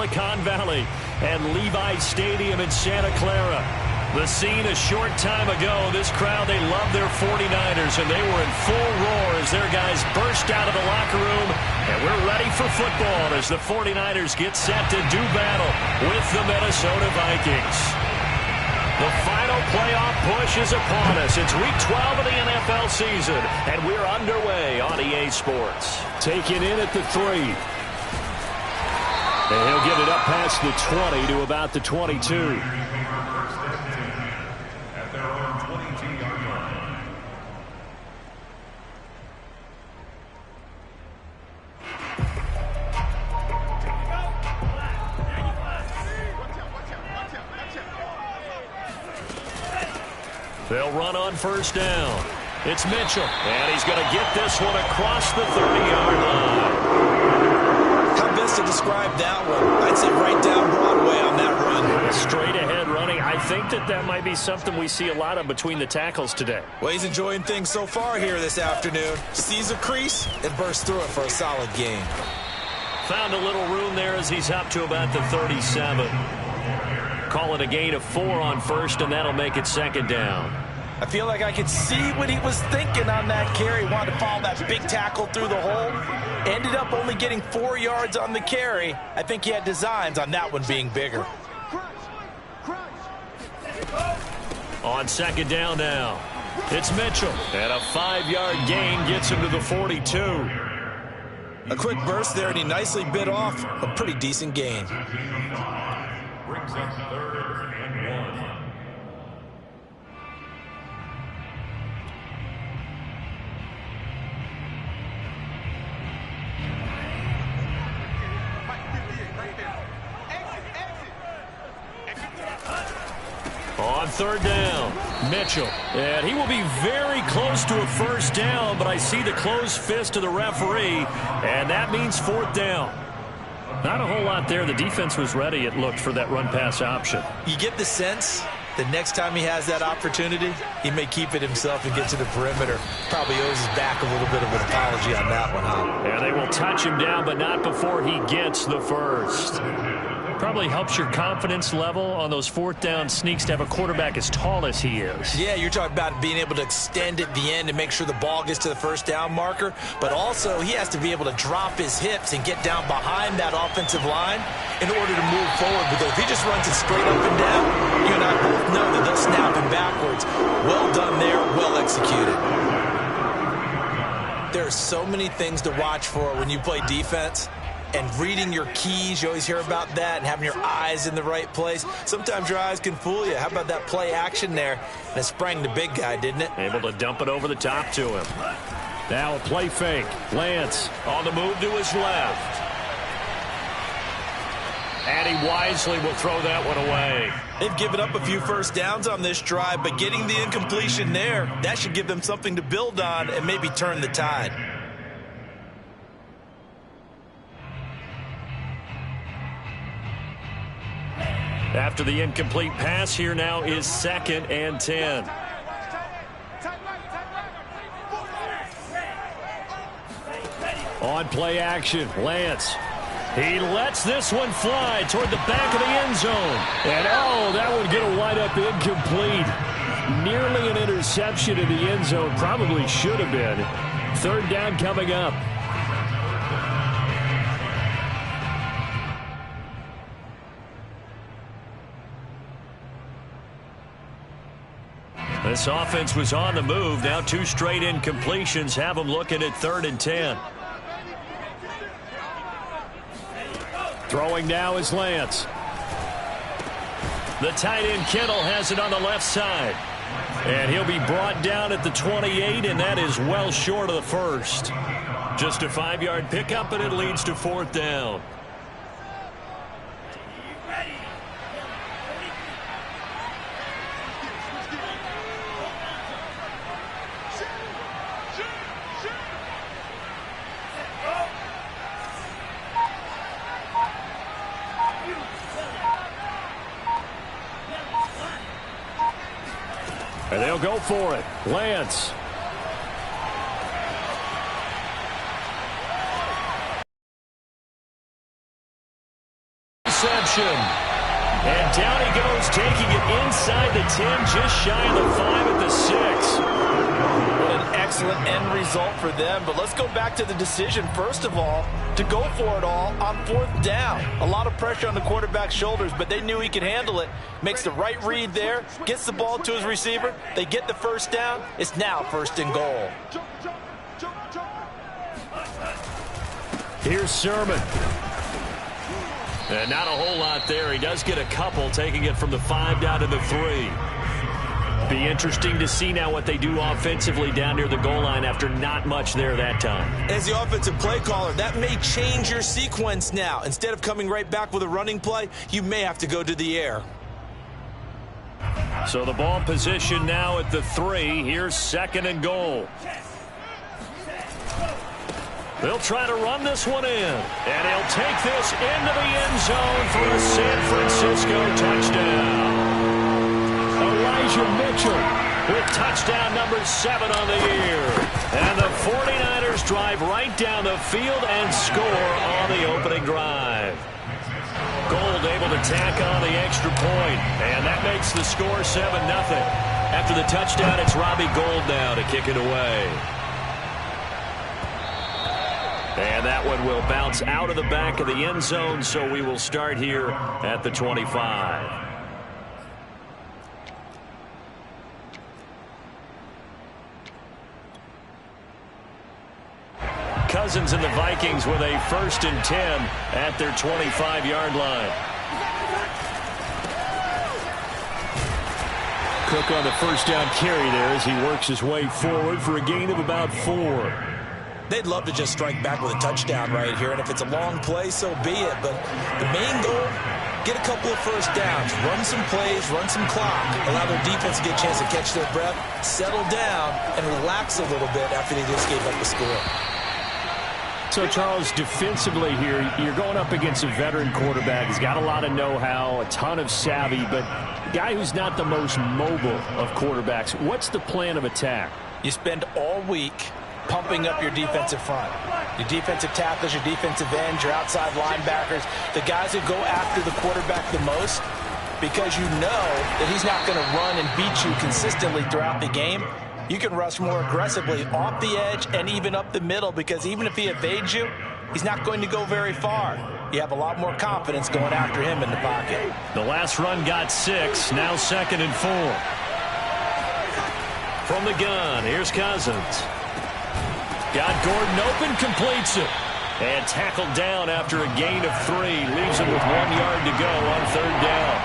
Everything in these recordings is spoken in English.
Silicon Valley and Levi Stadium in Santa Clara. The scene a short time ago, this crowd, they love their 49ers, and they were in full roar as their guys burst out of the locker room. And we're ready for football as the 49ers get set to do battle with the Minnesota Vikings. The final playoff push is upon us. It's week 12 of the NFL season, and we're underway on EA Sports. Taken in at the 3. And he'll get it up past the 20 to about the 22. They'll run on first down. It's Mitchell, and he's going to get this one across the 30-yard line. How best to describe that one? I'd say right down Broadway on that run. Straight ahead running. I think that might be something we see a lot of between the tackles today. Well, he's enjoying things so far here this afternoon. Sees a crease and bursts through it for a solid gain. Found a little room there as he's up to about the 37. Call it a gain of 4 on first, and that'll make it second down. I feel like I could see what he was thinking on that carry. Wanted to follow that big tackle through the hole. Ended up only getting 4 yards on the carry. I think he had designs on that one being bigger. On second down now, it's Mitchell. And a 5-yard gain gets him to the 42. A quick burst there, and he nicely bit off a pretty decent gain. Brings up 3rd and 1. On third down, Mitchell. And he will be very close to a first down, but I see the closed fist of the referee, and that means 4th down. Not a whole lot there. The defense was ready, it looked, for that run-pass option. You get the sense that next time he has that opportunity, he may keep it himself and get to the perimeter. Probably owes his back a little bit of an apology on that one, huh? Yeah, they will touch him down, but not before he gets the first. Probably helps your confidence level on those 4th down sneaks to have a quarterback as tall as he is. Yeah, you're talking about being able to extend at the end and make sure the ball gets to the first down marker. But also, he has to be able to drop his hips and get down behind that offensive line in order to move forward. Because if he just runs it straight up and down, you and I both know that they'll snap him backwards. Well done there, well executed. There are so many things to watch for when you play defense. And reading your keys, you always hear about that, and having your eyes in the right place. Sometimes your eyes can fool you. How about that play action there? And it sprang the big guy, didn't it? Able to dump it over the top to him. Now a play fake. Lance on the move to his left. And he wisely will throw that one away. They've given up a few first downs on this drive, but getting the incompletion there, that should give them something to build on and maybe turn the tide. After the incomplete pass, here now is 2nd and 10. on play action. Lance. He lets this one fly toward the back of the end zone. And, oh, that would get a wind up incomplete. Nearly an interception in the end zone. Probably should have been. 3rd down coming up. This offense was on the move. Now 2 straight incompletions have them looking at 3rd and 10. Throwing now is Lance. The tight end Kittle has it on the left side. And he'll be brought down at the 28, and that is well short of the first. Just a 5-yard pickup, and it leads to 4th down. And they'll go for it. Lance. interception. And down he goes, taking it inside the 10, just shy of the 5 at the 6. What an excellent end result for them. But let's go back to the decision, first of all, to go for it all on 4th down. A lot of pressure on the quarterback's shoulders, but they knew he could handle it. Makes the right read there, gets the ball to his receiver. They get the first down. It's now 1st and goal. Here's Sermon. And not a whole lot there. He does get a couple, taking it from the 5 down to the 3. Be interesting to see now what they do offensively down near the goal line after not much there that time. As the offensive play caller, that may change your sequence now. Instead of coming right back with a running play, you may have to go to the air. So the ball position now at the 3. Here's 2nd and goal. They'll try to run this one in. And he'll take this into the end zone for a San Francisco touchdown. Elijah Mitchell with touchdown number 7 on the year. And the 49ers drive right down the field and score on the opening drive. Gold able to tack on the extra point. And that makes the score 7-0. After the touchdown, it's Robbie Gould now to kick it away. And that one will bounce out of the back of the end zone, so we will start here at the 25. Cousins and the Vikings with a 1st and 10 at their 25-yard line. Cook on the 1st down carry there as he works his way forward for a gain of about 4. They'd love to just strike back with a touchdown right here, and if it's a long play, so be it. But the main goal, get a couple of first downs, run some plays, run some clock, allow their defense to get a chance to catch their breath, settle down, and relax a little bit after they just gave up the score. So, Charles, defensively here, you're going up against a veteran quarterback. He's got a lot of know-how, a ton of savvy, but a guy who's not the most mobile of quarterbacks. What's the plan of attack? You spend all week pumping up your defensive front. Your defensive tackles, your defensive ends, your outside linebackers, the guys who go after the quarterback the most, because you know that he's not going to run and beat you consistently throughout the game. You can rush more aggressively off the edge and even up the middle, because even if he evades you, he's not going to go very far. You have a lot more confidence going after him in the pocket. The last run got 6, now 2nd and 4. From the gun, here's Cousins. Got Gordon open, completes it. And tackled down after a gain of 3. Leaves him with 1 yard to go on 3rd down.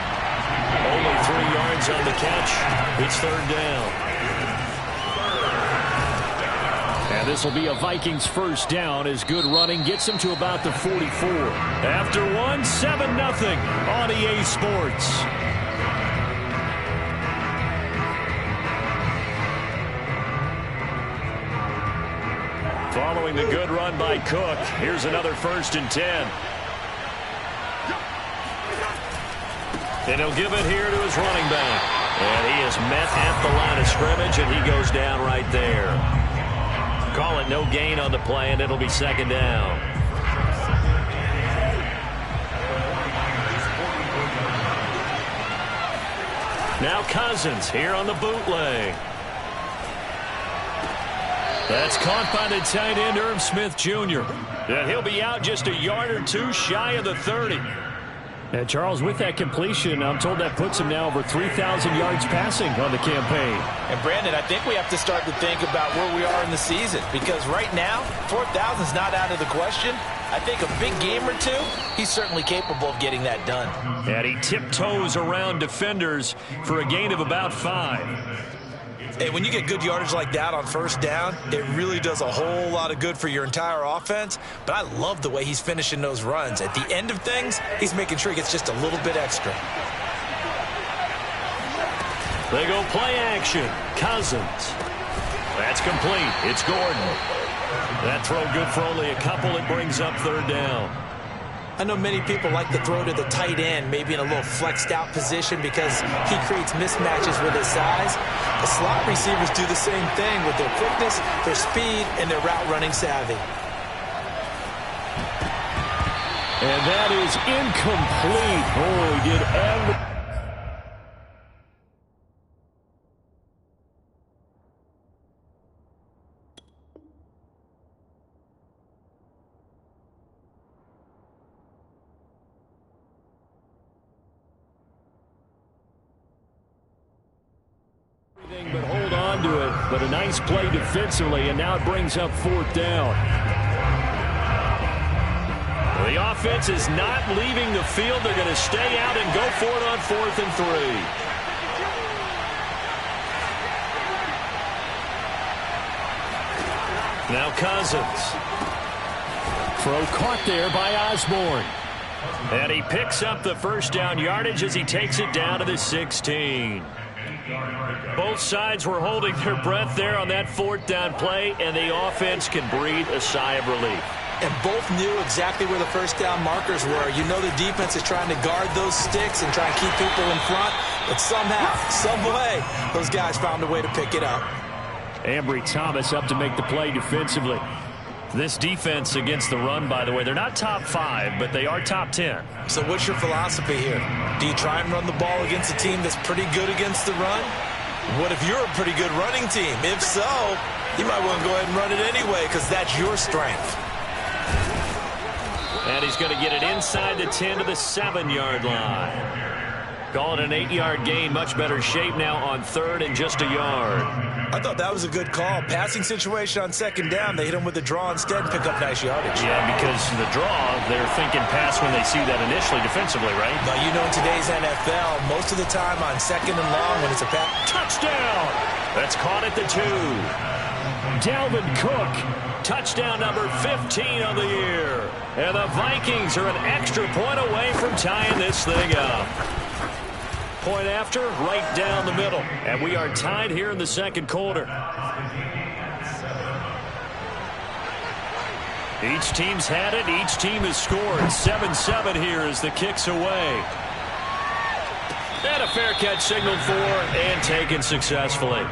Only 3 yards on the catch. It's 3rd down. And this will be a Vikings 1st down as good running gets him to about the 44. After 1, 7-0 on EA Sports. Following the good run by Cook, here's another 1st and 10. And he'll give it here to his running back. And he is met at the line of scrimmage, and he goes down right there. Call it no gain on the play, and it'll be 2nd down. Now Cousins here on the bootleg. That's caught by the tight end, Irv Smith Jr. And he'll be out just a yard or 2 shy of the 30. And Charles, with that completion, I'm told that puts him now over 3,000 yards passing on the campaign. And Brandon, I think we have to start to think about where we are in the season, because right now, 4,000 is not out of the question. I think a big game or 2, he's certainly capable of getting that done. And he tiptoes around defenders for a gain of about 5. Hey, when you get good yardage like that on 1st down, it really does a whole lot of good for your entire offense. But I love the way he's finishing those runs. At the end of things, he's making sure he gets just a little bit extra. They go play action. Cousins. That's complete. It's Gordon. That throw good for only a couple. It brings up 3rd down. I know many people like to throw to the tight end, maybe in a little flexed out position, because he creates mismatches with his size. The slot receivers do the same thing with their quickness, their speed, and their route running savvy. And that is incomplete. Oh, he did everything. But hold on to it. But a nice play defensively, and now it brings up 4th down. The offense is not leaving the field. They're going to stay out and go for it on 4th and 3. Now Cousins. Throw caught there by Osborne. And he picks up the first down yardage as he takes it down to the 16. Both sides were holding their breath there on that 4th down play, and the offense can breathe a sigh of relief. And both knew exactly where the first down markers were. You know the defense is trying to guard those sticks and try and keep people in front. But somehow, some way, those guys found a way to pick it up. Ambry Thomas up to make the play defensively. This defense against the run, by the way, they're not top 5, but they are top 10. So what's your philosophy here? Do you try and run the ball against a team that's pretty good against the run? What if you're a pretty good running team? If so, you might want to go ahead and run it anyway because that's your strength. And he's going to get it inside the 10 to the 7-yard line. Call it an 8-yard gain. Much better shape now on 3rd and just a yard. I thought that was a good call. Passing situation on 2nd down. They hit him with the draw instead and pick up nice yardage. Yeah, because the draw, they're thinking pass when they see that initially defensively, right? But you know in today's NFL, most of the time on 2nd and long when it's a pass. Touchdown! That's caught at the 2. Dalvin Cook. Touchdown number 15 on the year. And the Vikings are an extra point away from tying this thing up. Point after, right down the middle. And we are tied here in the 2nd quarter. Each team's had it. Each team has scored. 7-7 here as the kick's away. And a fair catch signaled for and taken successfully.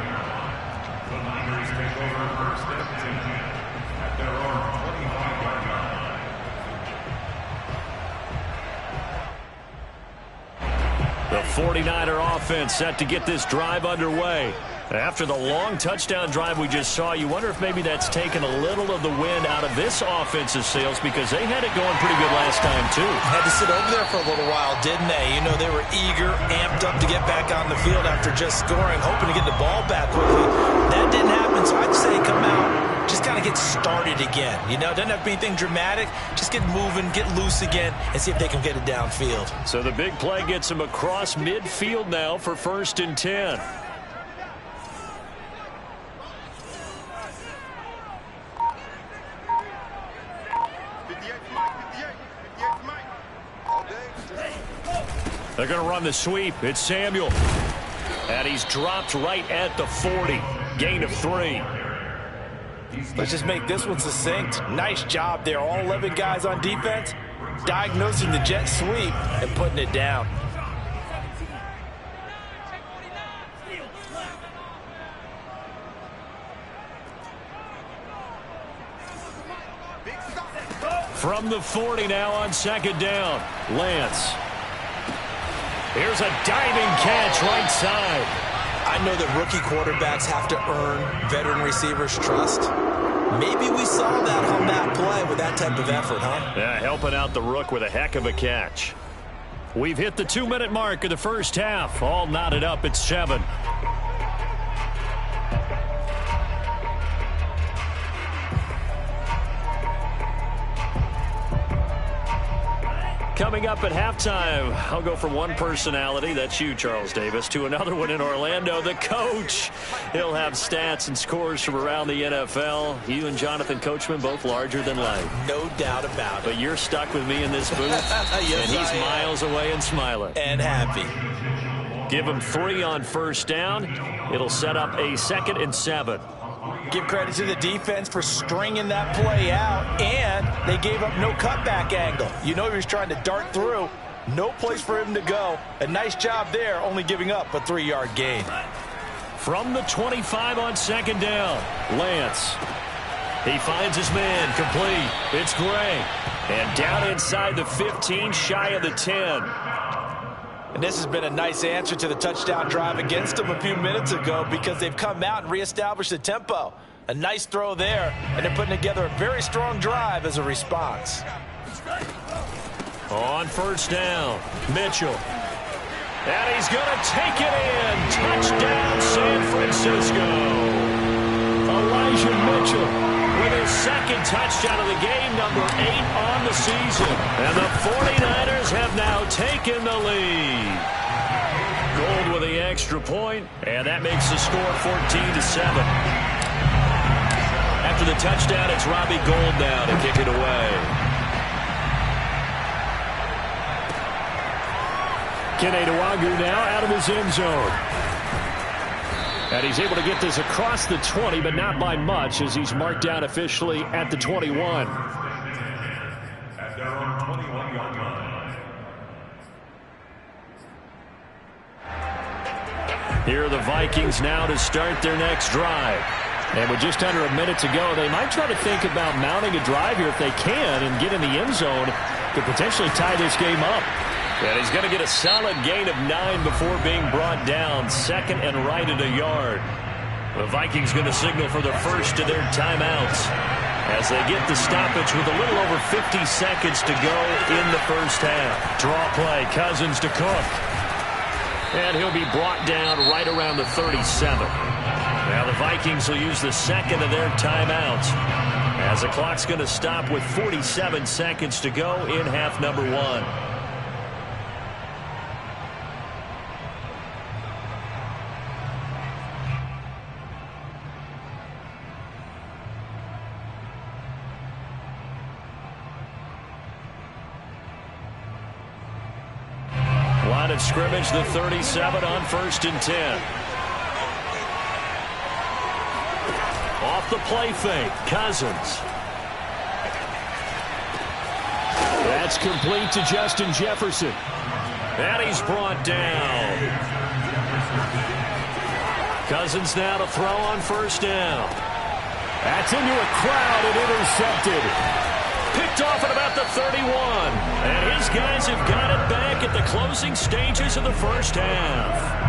The 49er offense set to get this drive underway. After the long touchdown drive we just saw, you wonder if maybe that's taken a little of the wind out of this offensive sails because they had it going pretty good last time, too. Had to sit over there for a little while, didn't they? You know, they were eager, amped up to get back on the field after just scoring, hoping to get the ball back quickly. That didn't happen, so I'd say come out, just kind of get started again. You know, it doesn't have to be anything dramatic. Just get moving, get loose again, and see if they can get it downfield. So the big play gets them across midfield now for 1st and 10. They're going to run the sweep. It's Samuel. And he's dropped right at the 40. Gain of 3. Let's just make this one succinct. Nice job there. All 11 guys on defense diagnosing the jet sweep and putting it down. From the 40 now on 2nd down. Lance. Here's a diving catch right side. I know that rookie quarterbacks have to earn veteran receivers' trust. Maybe we saw that on that play with that type of effort, huh? Yeah, helping out the rook with a heck of a catch. We've hit the 2-minute mark of the first half. All knotted up at 7. Coming up at halftime, I'll go from one personality, that's you, Charles Davis, to another one in Orlando, the coach. He'll have stats and scores from around the NFL. You and Jonathan Coachman, both larger than life. No doubt about it. But you're stuck with me in this booth, yes, and he's miles away and smiling. And happy. Give him 3 on 1st down. It'll set up a 2nd and 7. Give credit to the defense for stringing that play out, and they gave up no cutback angle. You know he was trying to dart through. No place for him to go. A nice job there, only giving up a 3-yard gain. From the 25 on 2nd down, Lance. He finds his man, complete. It's Gray. And down inside the 15, shy of the 10. And this has been a nice answer to the touchdown drive against them a few minutes ago because they've come out and reestablished the tempo. A nice throw there, and they're putting together a very strong drive as a response. On first down, Mitchell. And he's going to take it in. Touchdown, San Francisco. Elijah Mitchell with his second touchdown of the game, number 8 on the season. And the 49ers have now taken the lead. Gold with the extra point, and that makes the score 14-7. After the touchdown, it's Robbie Gould now to kick it away. Kene Nwangwu now out of his end zone. And he's able to get this across the 20, but not by much as he's marked down officially at the 21. At their own 21-yard line. Here are the Vikings now to start their next drive. And with just under a minute to go, they might try to think about mounting a drive here if they can and get in the end zone to potentially tie this game up. And he's going to get a solid gain of 9 before being brought down. Second and right at a yard. The Vikings going to signal for the first of their timeouts as they get the stoppage with a little over 50 seconds to go in the first half. Draw play, Cousins to Cook. And he'll be brought down right around the 37. Now the Vikings will use the second of their timeouts as the clock's going to stop with 47 seconds to go in half number 1. Line of scrimmage, the 37 on 1st and 10. Off the play fake, Cousins. That's complete to Justin Jefferson. And he's brought down. Cousins now to throw on 1st down. That's into a crowd and intercepted. Picked off at about the 31. And his guys have got it back at the closing stages of the first half.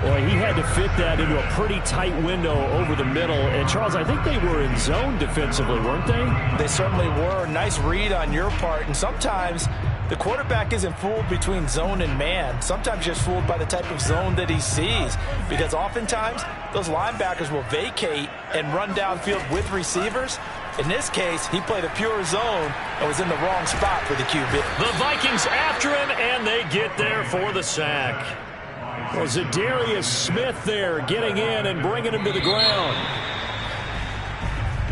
Boy, he had to fit that into a pretty tight window over the middle. And, Charles, I think they were in zone defensively, weren't they? They certainly were. Nice read on your part. And sometimes the quarterback isn't fooled between zone and man. Sometimes just fooled by the type of zone that he sees. Because oftentimes those linebackers will vacate and run downfield with receivers. In this case, he played a pure zone and was in the wrong spot for the QB. The Vikings after him, and they get there for the sack. Well, Zadarius Smith there getting in and bringing him to the ground.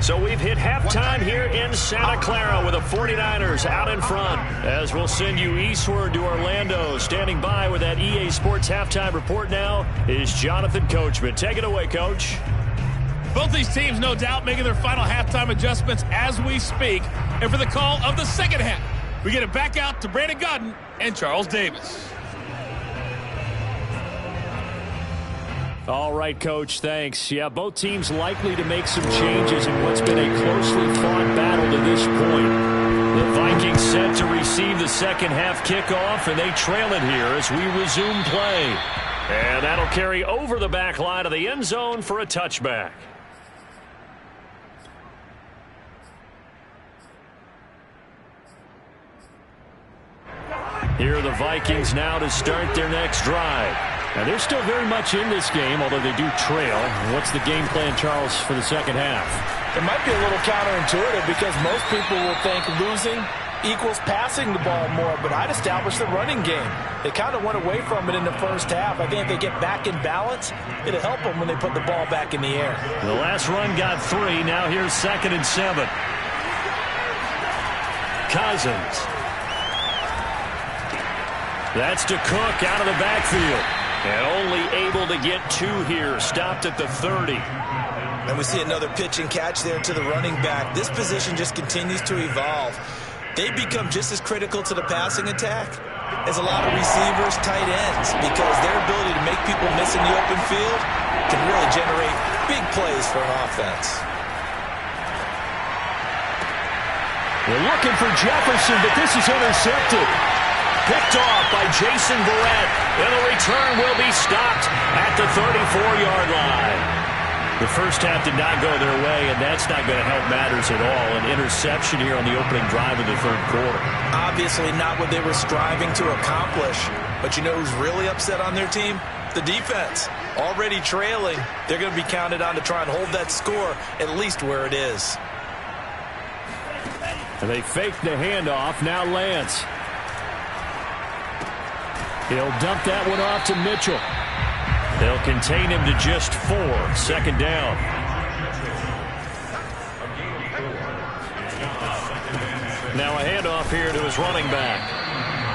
So we've hit halftime here in Santa Clara with the 49ers out in front. As we'll send you eastward to Orlando. Standing by with that EA Sports halftime report now is Jonathan Coachman. Take it away, Coach. Both these teams, no doubt, making their final halftime adjustments as we speak. And for the call of the second half, we get it back out to Brandon Godden and Charles Davis. All right, Coach, thanks. Yeah, both teams likely to make some changes in what's been a closely fought battle to this point. The Vikings set to receive the second half kickoff, and they trail it here as we resume play. And that'll carry over the back line of the end zone for a touchback. Here are the Vikings now to start their next drive. Now, they're still very much in this game, although they do trail. What's the game plan, Charles, for the second half? It might be a little counterintuitive because most people will think losing equals passing the ball more, but I'd establish the running game. They kind of went away from it in the first half. I think if they get back in balance, it'll help them when they put the ball back in the air. The last run got 3. Now here's 2nd and 7. Cousins. That's to Cook out of the backfield. And only able to get 2 here. Stopped at the 30. And we see another pitch and catch there to the running back. This position just continues to evolve. They become just as critical to the passing attack as a lot of receivers, tight ends, because their ability to make people miss in the open field can really generate big plays for an offense. They're looking for Jefferson, but this is intercepted. Picked off by Jason Verrett, and the return will be stopped at the 34-yard line. The first half did not go their way, and that's not going to help matters at all. An interception here on the opening drive of the third quarter. Obviously not what they were striving to accomplish. But you know who's really upset on their team? The defense. Already trailing, they're going to be counted on to try and hold that score at least where it is. And they fake the handoff. Now Lance. He'll dump that one off to Mitchell. They'll contain him to just 4. Second down. Now a handoff here to his running back.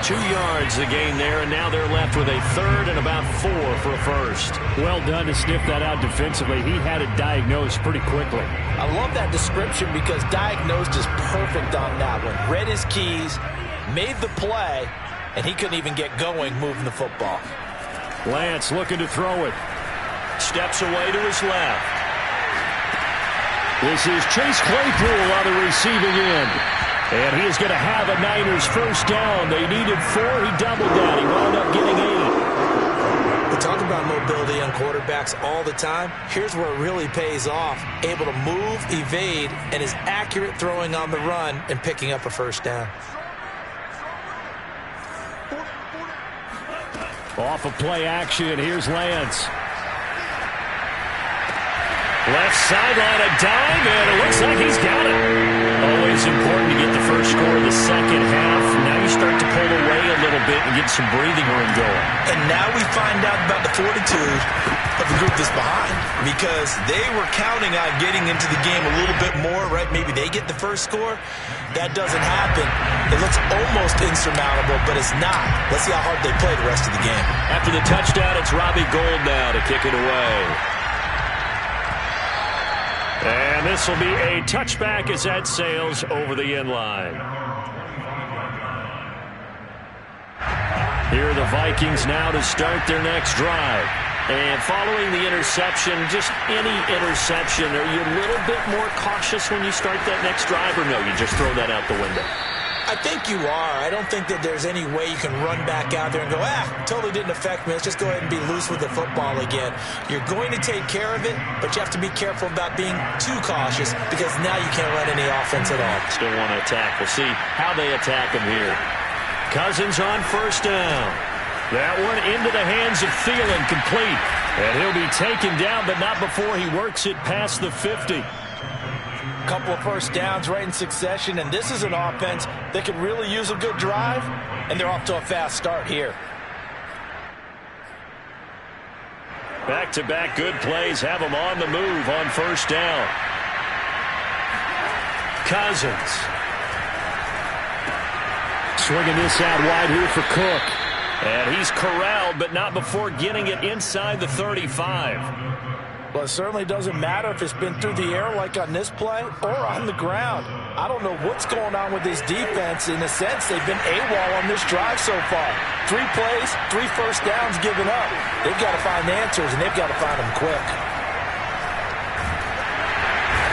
2 yards the gain there, and now they're left with a third and about 4 for a first. Well done to sniff that out defensively. He had it diagnosed pretty quickly. I love that description because diagnosed is perfect on that one. Read his keys, made the play, and he couldn't even get going moving the football. Lance looking to throw it. Steps away to his left. This is Chase Claypool on the receiving end. And he is going to have a Niners first down. They needed 4. He doubled that. He wound up getting 8. We talk about mobility on quarterbacks all the time. Here's where it really pays off. Able to move, evade, and is accurate throwing on the run and picking up a first down. Off of play action, here's Lance. Left sideline, a dive, and it looks like he's got it. Always important to get the first score of the second half. Now you start to pull away a little bit and get some breathing room going. And now we find out about the fortitude of the group that's behind, because they were counting on getting into the game a little bit more, right? Maybe they get the first score. That doesn't happen. It looks almost insurmountable, but it's not. Let's see how hard they play the rest of the game. After the touchdown, it's Robbie Gould now to kick it away. And this will be a touchback as that sails over the end line. Here are the Vikings now to start their next drive. And following the interception, just any interception, are you a little bit more cautious when you start that next drive, or no, you just throw that out the window? I think you are. I don't think that there's any way you can run back out there and go, totally didn't affect me. Let's just go ahead and be loose with the football again. You're going to take care of it, but you have to be careful about being too cautious, because now you can't run any offense at all. Still want to attack. We'll see how they attack him here. Cousins on first down. That one into the hands of Thielen, complete. And he'll be taken down, but not before he works it past the 50. Couple of first downs right in succession, and this is an offense that could really use a good drive, and they're off to a fast start here. Back-to-back good plays have them on the move on first down. Cousins. Swinging this out wide here for Cook. And he's corralled, but not before getting it inside the 35. Well, it certainly doesn't matter if it's been through the air like on this play or on the ground. I don't know what's going on with this defense. In a sense, they've been AWOL on this drive so far. 3 plays, 3 first downs given up. They've got to find answers, and they've got to find them quick.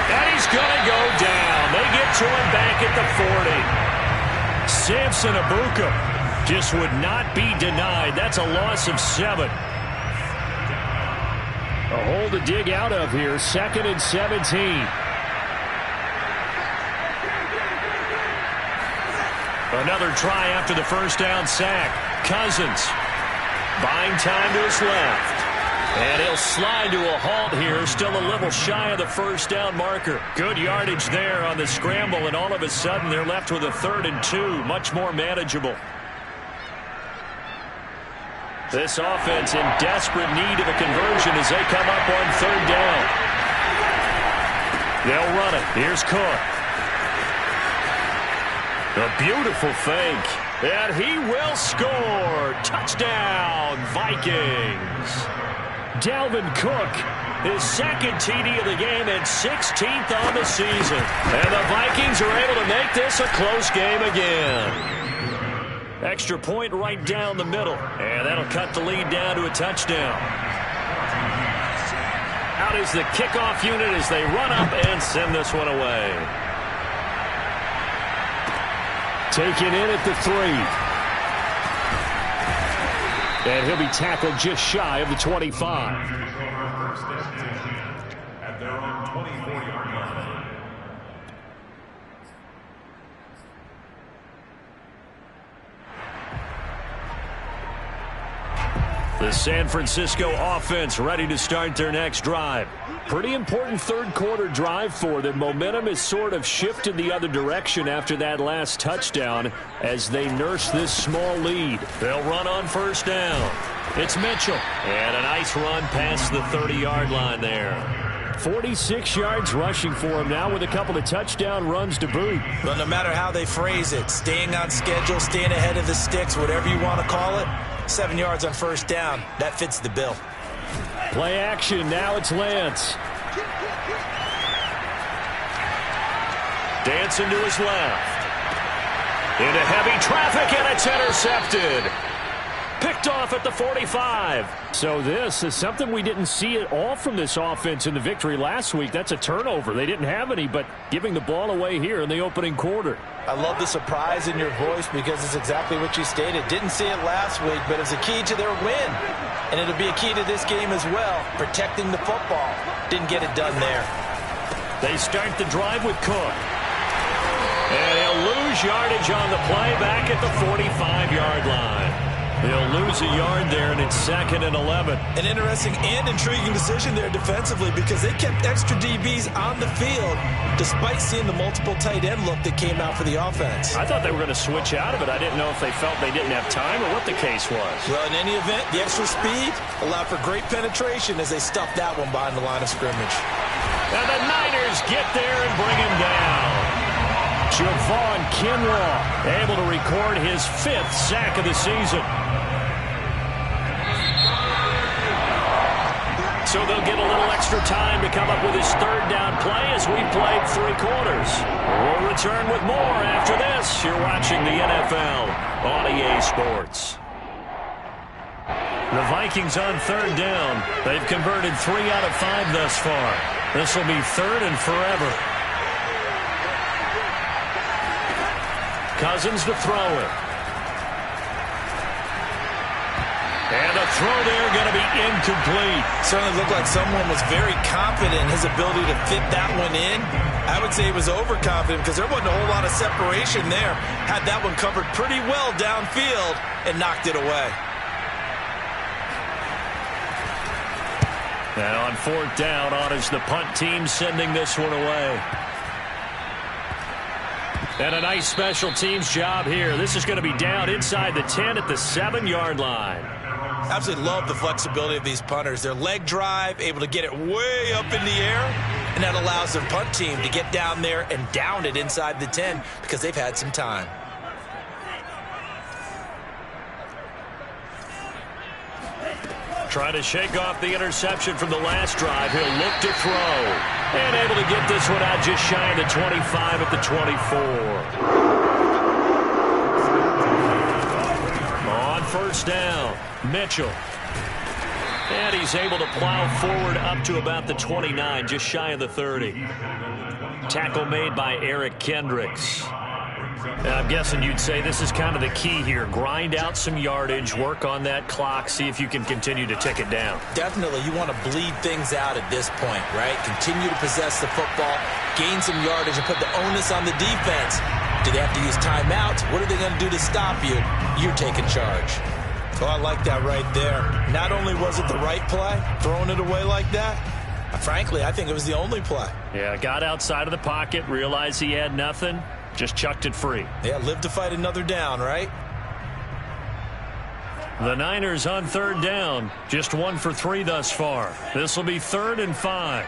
And he's going to go down. They get to him back at the 40. Samson Abuka just would not be denied. That's a loss of 7. A hole to dig out of here. 2nd and 17. Another try after the first down sack. Cousins buying time to his left. And he'll slide to a halt here. Still a little shy of the first down marker. Good yardage there on the scramble, and all of a sudden they're left with a 3rd and 2. Much more manageable. This offense in desperate need of a conversion as they come up on 3rd down. They'll run it. Here's Cook. A beautiful fake. And he will score. Touchdown, Vikings. Dalvin Cook, his 2nd TD of the game and 16th on the season. And the Vikings are able to make this a close game again. Extra point right down the middle. And that'll cut the lead down to a touchdown. Out is the kickoff unit as they run up and send this one away. Taken in at the 3. And he'll be tackled just shy of the 25. At their own 24-yard line. The San Francisco offense ready to start their next drive. Pretty important third quarter drive for them. Momentum has sort of shifted the other direction after that last touchdown as they nurse this small lead. They'll run on first down. It's Mitchell. And a nice run past the 30-yard line there. 46 yards rushing for him now with a couple of touchdown runs to boot. But no matter how they phrase it, staying on schedule, staying ahead of the sticks, whatever you want to call it, 7 yards on first down, that fits the bill. Play action, now it's Lance. Dancing to his left. Into heavy traffic, and it's intercepted. Picked off at the 45. So this is something we didn't see at all from this offense in the victory last week. That's a turnover. They didn't have any, but giving the ball away here in the opening quarter. I love the surprise in your voice because it's exactly what you stated. Didn't see it last week, but it's a key to their win. And it'll be a key to this game as well, protecting the football. Didn't get it done there. They start the drive with Cook. And he'll lose yardage on the play back at the 45-yard line. They'll lose a yard there, and it's 2nd and 11. An interesting and intriguing decision there defensively because they kept extra DBs on the field despite seeing the multiple tight end look that came out for the offense. I thought they were going to switch out of it. I didn't know if they felt they didn't have time or what the case was. Well, in any event, the extra speed allowed for great penetration as they stuffed that one behind the line of scrimmage. And the Niners get there and bring him down. Javon Kinlaw able to record his 5th sack of the season. So they'll get a little extra time to come up with his 3rd down play as we played 3 quarters. We'll return with more after this. You're watching the NFL on EA Sports. The Vikings on 3rd down. They've converted 3 out of 5 thus far. This will be 3rd and forever. Cousins to throw it. And the throw there going to be incomplete. Certainly looked like someone was very confident in his ability to fit that one in. I would say he was overconfident because there wasn't a whole lot of separation there. Had that one covered pretty well downfield and knocked it away. Now on 4th down, on is the punt team sending this one away. And a nice special teams job here. This is going to be down inside the 10 at the 7-yard line. Absolutely love the flexibility of these punters. Their leg drive, able to get it way up in the air, and that allows their punt team to get down there and down it inside the 10 because they've had some time. Trying to shake off the interception from the last drive. He'll look to throw. And able to get this one out just shy of the 25 at the 24. On 1st down, Mitchell. And he's able to plow forward up to about the 29, just shy of the 30. Tackle made by Eric Kendricks. And I'm guessing you'd say this is kind of the key here. Grind out some yardage, work on that clock, see if you can continue to tick it down. Definitely, you want to bleed things out at this point, right? Continue to possess the football, gain some yardage, and put the onus on the defense. Do they have to use timeouts? What are they going to do to stop you? You're taking charge. Oh, I like that right there. Not only was it the right play, throwing it away like that, frankly, I think it was the only play. Yeah, got outside of the pocket, realized he had nothing. Just chucked it free. Yeah, live to fight another down, right? The Niners on 3rd down. Just 1 for 3 thus far. This will be 3rd and 5.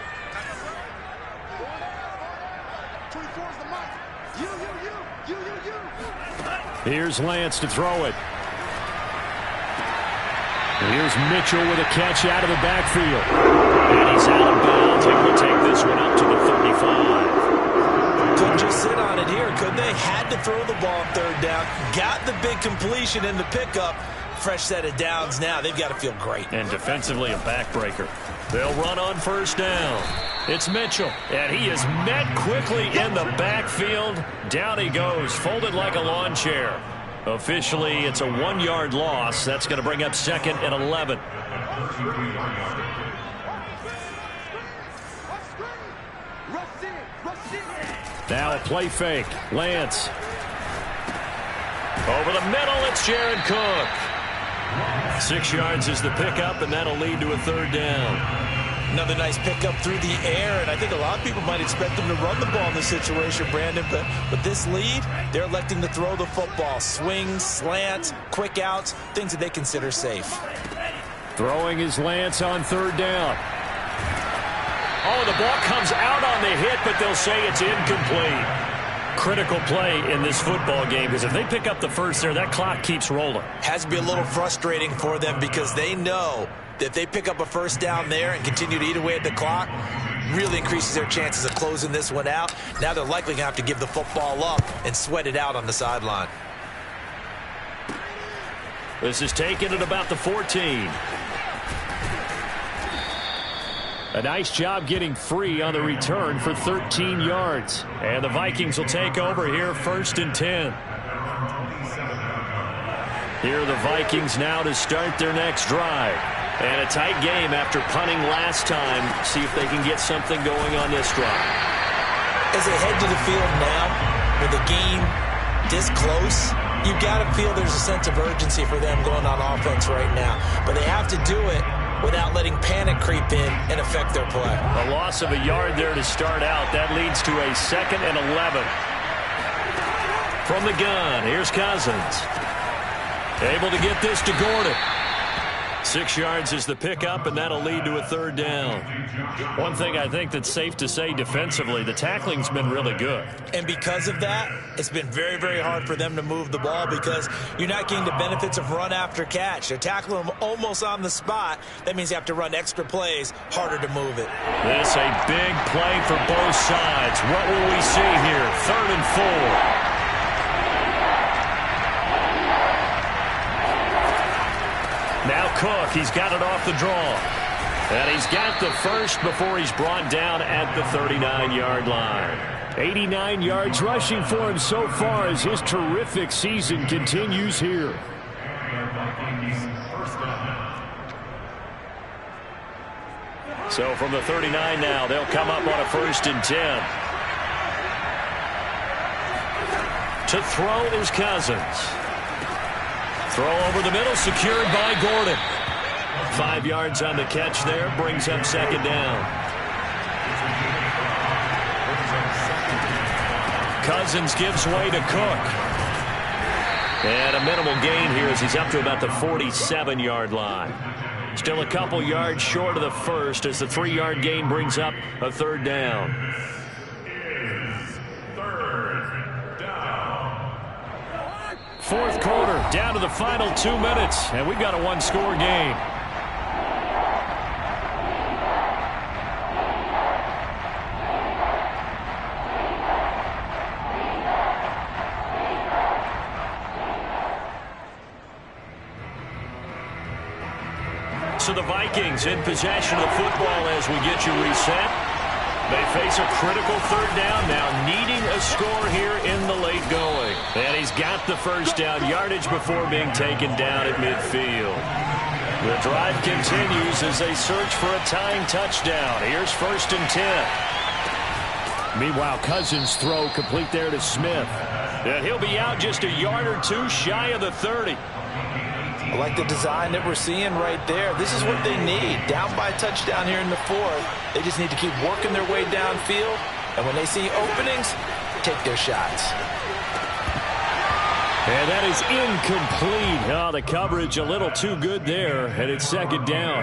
Here's Lance to throw it. Here's Mitchell with a catch out of the backfield. And he's out of bounds. Able to take this one up to the 35. Couldn't just sit on it here, could they? Had to throw the ball on 3rd down. Got the big completion in the pickup. fresh set of downs now. They've got to feel great. And defensively, a backbreaker. They'll run on first down. It's Mitchell, and he is met quickly in the backfield. Down he goes, folded like a lawn chair. Officially, it's a 1-yard loss. That's going to bring up 2nd and 11. Now a play fake. Lance. Over the middle, it's Jared Cook. 6 yards is the pickup, and that'll lead to a 3rd down. Another nice pickup through the air, and I think a lot of people might expect them to run the ball in this situation, Brandon, but with this lead, they're electing to throw the football. Swings, slants, quick outs, things that they consider safe. Throwing is Lance on 3rd down. Oh, the ball comes out on the hit, but they'll say it's incomplete. Critical play in this football game, because if they pick up the first there, that clock keeps rolling. Has to be a little frustrating for them because they know that if they pick up a first down there and continue to eat away at the clock, really increases their chances of closing this one out. Now they're likely going to have to give the football up and sweat it out on the sideline. This is taken at about the 14. A nice job getting free on the return for 13 yards. And the Vikings will take over here, 1st and 10. Here are the Vikings now to start their next drive. And a tight game after punting last time. See if they can get something going on this drive. As they head to the field now, with the game this close, you've got to feel there's a sense of urgency for them going on offense right now. But they have to do it without letting panic creep in and affect their play. A loss of a yard there to start out. That leads to a 2nd and 11. From the gun, here's Cousins. Able to get this to Gordon. 6 yards is the pickup, and that'll lead to a 3rd down. One thing I think that's safe to say defensively, the tackling's been really good. And because of that, it's been very, very hard for them to move the ball because you're not getting the benefits of run after catch. They're tackling them almost on the spot. That means you have to run extra plays, harder to move it. This a big play for both sides. What will we see here? 3rd and 4. Now Cook, he's got it off the draw. And he's got the first before he's brought down at the 39-yard line. 89 yards rushing for him so far as his terrific season continues here. So from the 39 now, they'll come up on a 1st and 10. To throw is Cousins. Throw over the middle, secured by Gordon. 5 yards on the catch there, brings up 2nd down. Cousins gives way to Cook. And a minimal gain here as he's up to about the 47-yard line. Still a couple yards short of the first as the 3-yard gain brings up a 3rd down. Fourth quarter, down to the final 2 minutes, and we've got a 1-score game. So the Vikings in possession of the football as we get you reset. They face a critical 3rd down now, needing a score here in the late going. And he's got the first down yardage before being taken down at midfield. The drive continues as they search for a tying touchdown. Here's 1st and 10. Meanwhile, Cousins' throw complete there to Smith. And he'll be out just a yard or 2 shy of the 30. I like the design that we're seeing right there. This is what they need. Down by a touchdown here in the 4th. They just need to keep working their way downfield. And when they see openings, take their shots. And that is incomplete. Oh, the coverage a little too good there. And it's 2nd down.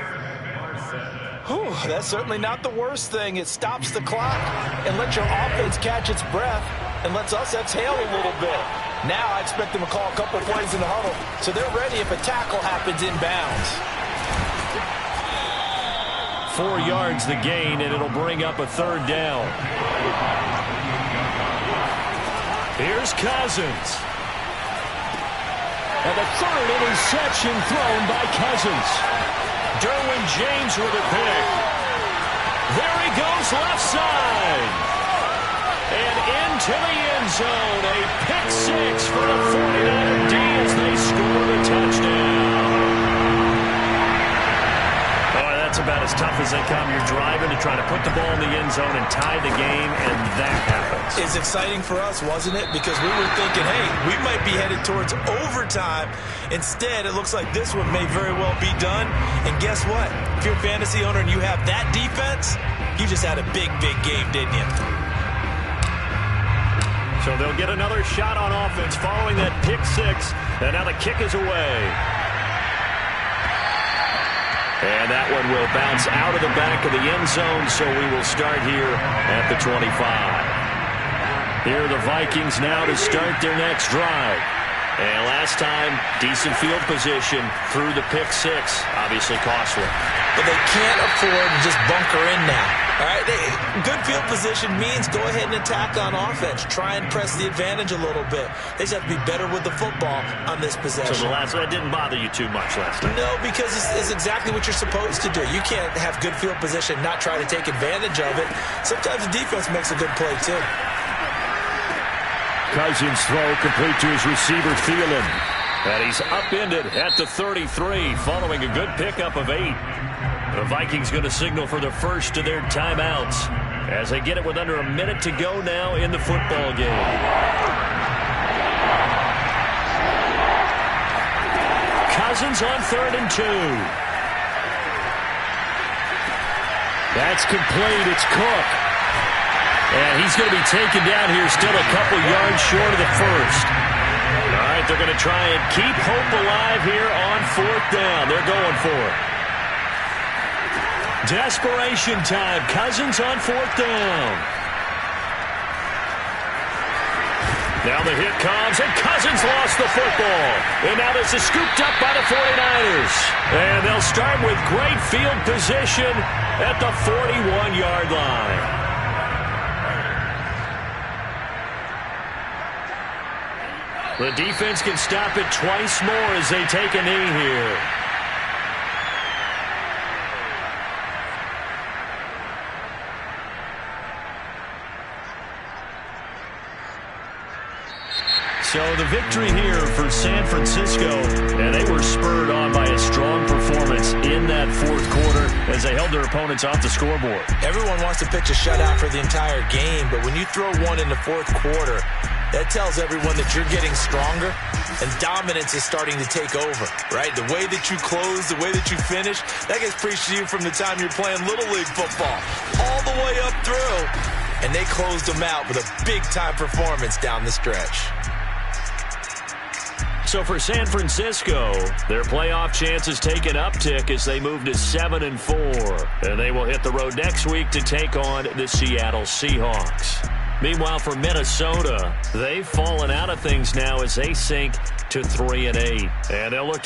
Whew, that's certainly not the worst thing. It stops the clock and lets your offense catch its breath and lets us exhale a little bit. Now I expect them to call a couple plays in the huddle, so they're ready if a tackle happens inbounds. 4 yards the gain, and it'll bring up a 3rd down. Here's Cousins. And the third interception thrown by Cousins. Derwin James with a pick. There he goes left side. And into the end zone. A pick six for the 49er D as they score the touchdown. Oh, that's about as tough as they come. You're driving to try to put the ball in the end zone and tie the game, and that happens. It's exciting for us, wasn't it? Because we were thinking, hey, we might be headed towards overtime. Instead, it looks like this one may very well be done. And guess what? If you're a fantasy owner and you have that defense, you just had a big, big game, didn't you? So they'll get another shot on offense following that pick six. And now the kick is away. And that one will bounce out of the back of the end zone, so we will start here at the 25. Here are the Vikings now to start their next drive. And last time, decent field position through the pick six. Obviously costly. But they can't afford to just bunker in now. All right, good field position means go ahead and attack on offense. Try and press the advantage a little bit. They just have to be better with the football on this possession. So that didn't bother you too much last time? No, because it's exactly what you're supposed to do. You can't have good field position, not try to take advantage of it. Sometimes the defense makes a good play, too. Cousins throw complete to his receiver, Thielen. And he's upended at the 33 following a good pickup of 8. The Vikings going to signal for the first of their timeouts as they get it with under a minute to go now in the football game. Cousins on 3rd and 2. That's complete. It's Cook. And he's going to be taken down here still a couple yards short of the first. All right, they're going to try and keep hope alive here on 4th down. They're going for it. Desperation time. Cousins on 4th down. Now the hit comes, and Cousins lost the football. And now this is scooped up by the 49ers. And they'll start with great field position at the 41-yard line. The defense can stop it twice more as they take a knee here. So the victory here for San Francisco, and they were spurred on by a strong performance in that 4th quarter as they held their opponents off the scoreboard. Everyone wants to pitch a shutout for the entire game, but when you throw one in the 4th quarter, that tells everyone that you're getting stronger and dominance is starting to take over, right? The way that you close, the way that you finish, that gets preached to you from the time you're playing Little League football all the way up through, and they closed them out with a big-time performance down the stretch. So for San Francisco, their playoff chances take an uptick as they move to 7-4. And they will hit the road next week to take on the Seattle Seahawks. Meanwhile, for Minnesota, they've fallen out of things now as they sink to 3-8. And they'll look to